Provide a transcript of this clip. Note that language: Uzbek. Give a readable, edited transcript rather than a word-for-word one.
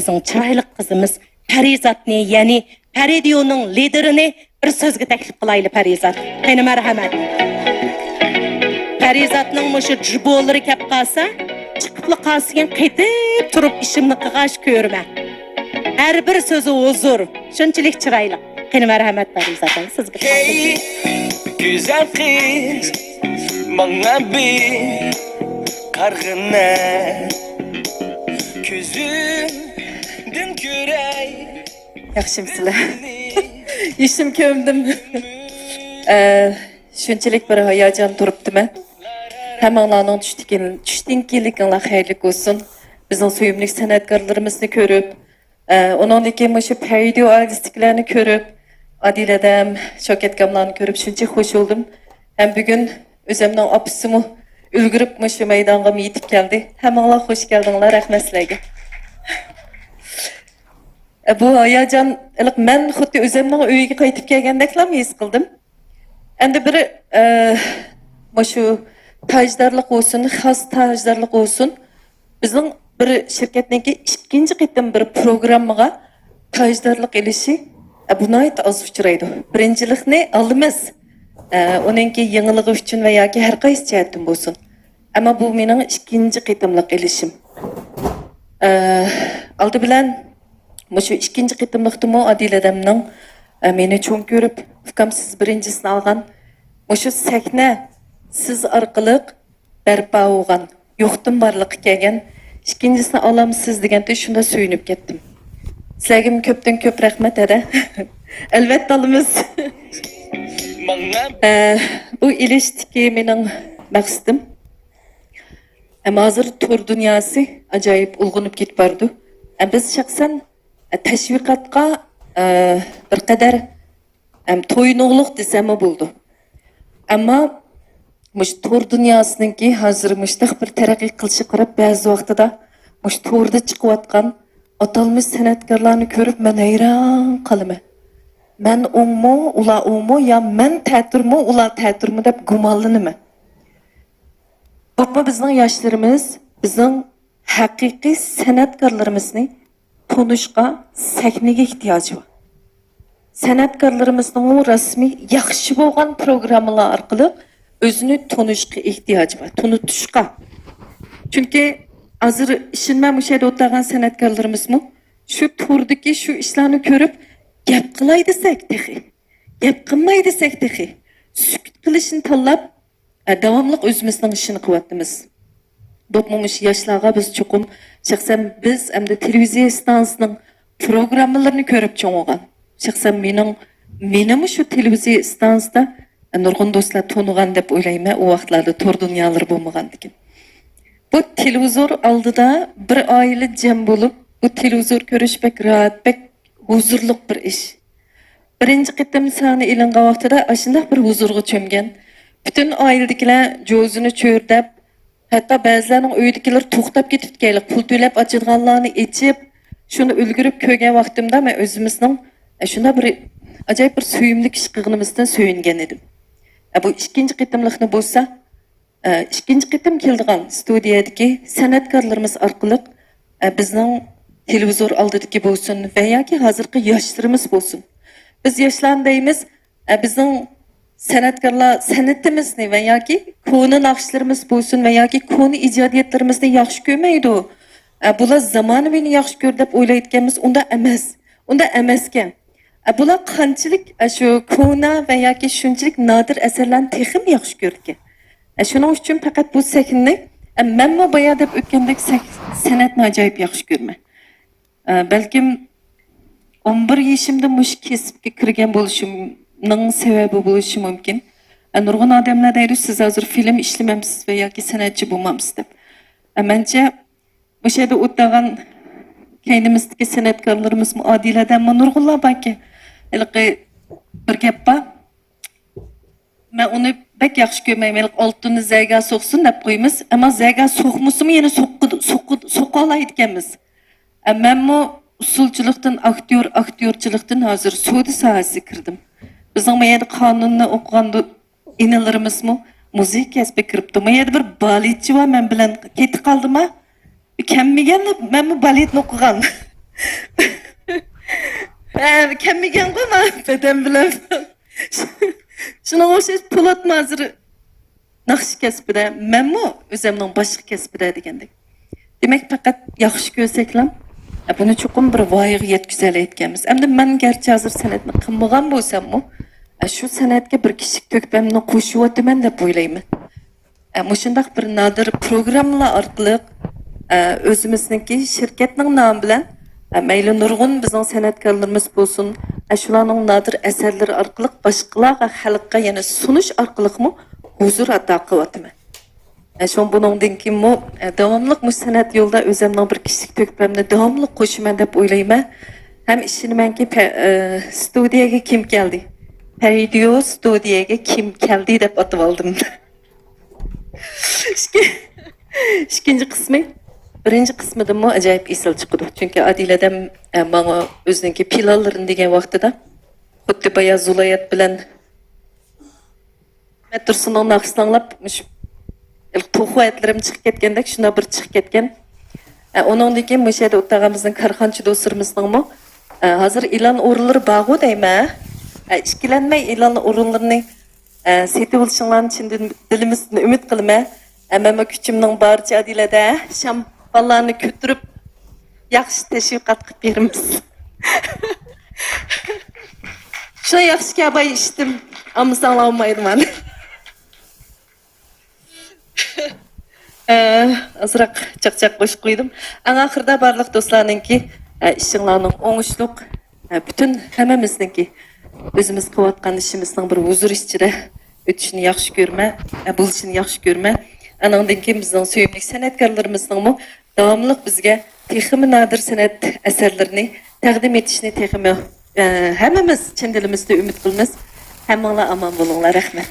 Bizim çıraylık kızımız Parizat'ni, yani Paridio'nun liderini bir sözge teklif kılaylı Parizat. Beni merhamet. Parizat'nın muşu cüboğları kep kalsa, çıkıplı kalsıgen kıytıp turup işimni kıgaş körme. Her bir sözü huzur. Şunçilik çıraylık. Beni merhamet Parizat'ın sözge Hey, güzel kız, bana bir kargına Küzündüm kürey Yaxshimsizlar. İşim kömdim. Shunchalik bir hayajon turibdimi? Hammanglarning tushtinkiliginglar xayrli bo'lsin. Bizning suyumli san'atkorlarimizni ko'rib, uningdan keyin shu video artistlarni ko'rib, Adiladam, Shokatkamlarni ko'rib shuncha xush bo'ldim. Ham bugun o'zimning opasimi ulgurib shu maydonga yetib keldi. Hammanglar xush keldinglar, rahmat sizlarga. Bu hayajon men xuddi o'zimning uyiga qaytib kelgandeklarmi his qildim. Endi biri shu tajdorlik bo'lsin, xos tajdorlik bo'lsin. Bizning bir shirkatniki ikkinchi qitim bir programmaga tajdorlik ilishi bunayt az uchraydi. Birinchilikni oldimiz. Uningki yengiligi uchun va yoki har qaysi jihatdan bo'lsin. Ammo bu mening ikkinchi qitimlik ilishim. Oldi bilan Şu ikinci qitimliqdimi Adiladamning meni cho'ng ko'rib, ukam siz birinchisini olgan. Şu sahna siz orqali barpo bo'lgan, yo'qdan borliqqa kelgan. Ikkinchisini olamsiz deganda shunda suyunib ketdim. Sizlarga ko'pdan ko'p rahmat ada. Albatta olamiz. Bu ilishdiki mening maqsadim. Ama hozir to'r dunyosi ajoyib ulg'unib ketib bordi. Biz shaxsan teşvikatga bir kadar toynuğluk desem buldu. Ama muş tor dünyasınınki hazır muştaq bir terakki kılışı qarab bazı vaqtida muş torda çıkıvatkan atalmış sanatkarlarını görüp men hayran qalıman. Men oğmu, ula oğmu ya men ta'tirmi, ula ta'tirmi deb gumonlanaman. Bu bizning yoshlarimiz, bizning haqiqiy sanatkorlarimizni konuşqa sahnaga ehtiyojı var. Sanatkorlarimizning rasmiy yaxshi bo'lgan programmalar orqali o'zini tonishga ehtiyojı var, tonutishga. Chunki hozir ishonmam o'sha yerda o'tirgan sanatkorlarimizmi shu turdagi shu ishlarni ko'rib gap qilay desak texi, gap qilmay desak texi, sukut qilishni tanlab davomli o'zimizning ishini qilyapmiz. Dopmamış yaşlarga biz çokum, şahsen biz hem de televizyon stansının programmalarını görüp çoğuğan. Şahsen benim şu televizyon stansda nurgun dostlar tonuğan dep oylayma o vaxtlarda tor dünyaları bulmağan dikin. Bu televizor aldıda bir aile cem bulup bu televizor görüşmek rahat, pek huzurluk bir iş. Birinci qitim sani ilinga vaxtıda aşındak bir huzurgu çömgen. Bütün ailedekiler jozunu çördep, hatta bazılarının uydakiler to'xtab ketib kelib, pul to'lab ochilganlarni ichib, shuni ulgurib ko'rgan vaqtimda men o'zimizning shunda bir ajoyib bir suyumli ish qilganimizdan suyungan edim. Bu ikkinchi qitimlikni bo'lsa, ikkinchi qitim keldigan studiyadagi san'atkorlarimiz orqali bizning televizor oldidagi bo'lsin va yoki hozirgi yoshlarimiz bo'lsin. Biz yoshlar deymiz, bizning sanatkorlar san'atimizni va yoki konu naqshlarimiz bo'lsin va yoki konu ijodiyatlarimizni yaxshi ko'rmaydi. Bular zamonaviyni yaxshi ko'r deb o'ylayotganmiz, unda emas. Unda emaskan. Bular qanchalik shu kona va yoki shunchalik nodir asarlarni texim yaxshi ko'rgan. Shuning uchun faqat bu sahnani menmi boya deb o'tgandek san'atni ajoyib yaxshi ko'rman. Balkim 11 yoshimda mush kasbga kirgan bo'lishim sebebi bo'lishi mumkin. Nurg'un odamlar deydi, siz hozir film ishlamamsiz va yoki san'atchi bo'lmamsiz deb. Mencha o'sha yerda o'tgan kaynimizdagi san'atkorlarimiz Adiladan nurg'unlar borki, bir gap bor. Men uni bek yaxshi ko'rmayman, oltinni zaga so'qsin deb qo'ymiz, ammo zaga so'qmusimi yana so'qa oladiganmiz. Menmi usulchilikdan aktyorchilikdan hozir savdo sohasiga kirdim. Bizning mayada qonunni o'qiganda inalarimizmi muzika kasbiga kiribdi. Mayada bir baletchi va men bilan ketib qoldimi? Kammigan menmi baletni o'qigan. Kemmigen koyma beden bilen. Şuna o'xshash Po'lat hazır naqsh kasbida, menmi o'zimning boshqa kasbida degandek. Demek fakat yaxshi ko'rsaklam, buni chuqur bir voyaga yetkazayotganmiz. Endi men garchi hozir san'atni qilmagan bo'lsam-mu, shu san'atga bir kichik to'kpamni qo'shib o'taman deb o'ylayman. Mushundaq bir nadir programmalar orqali o'zimizniki shirkatning nomi bilan mayli nurg'un bizning san'atkorlarimiz bo'lsin, shularning nadir asarlari orqali boshqalarga xalqqa yana sunish orqali huzur ato qilyapman. Şu bundan keyin davomli bu san'at yo'lida o'zimning bir kichik to'kpamni davomli qo'shaman deb o'ylayman. Ham ishonmanki studiyaga kim keldi? Video studiyaga kim keldi deb atib oldim. İkinci qismi, birinci qismida mu ajoyib esil chiqdi. Chunki Adiladan menga o'zining planlarini degan vaqtida xuddi Bayaz Zulayat bilan Metursunning naqshini anglab to'xuatlarim chiqib ketgandek, shuna bir chiqib ketgan. Ondan keyin bu yerda o'tag'imizning karxonchi do'stlarimizning hozir e'lon o'rinlari bor deyman. Ikkilanmay e'lon o'rinlarini setib olishinglarni chin dilimizdan umid qilaman. Amma kuchimning boricha Adilada shampanlarni ko'tirib yaxshi tashviqot qilib beramiz. Shuna yaxshi kabay ishdim, ammo olmayman. Azraq chaqchaq qo'shib qo'ydim. Oxirida barliq do'stlarningki ishinglarning o'ngishliq, bütün hammamizningki o'zimiz qilayotgan ishimizning bir huzur ichida o'tishini yaxshi ko'rma, bo'lishini yaxshi ko'rma. Anandan keyin bizning sevimli san'atkorlarimizning davomli bizga texmi nadir san'at asarlarini taqdim etishni texmi hammamiz chin dilimizda umid qilamiz. Hammanglar omon bo'linglar, rahmat.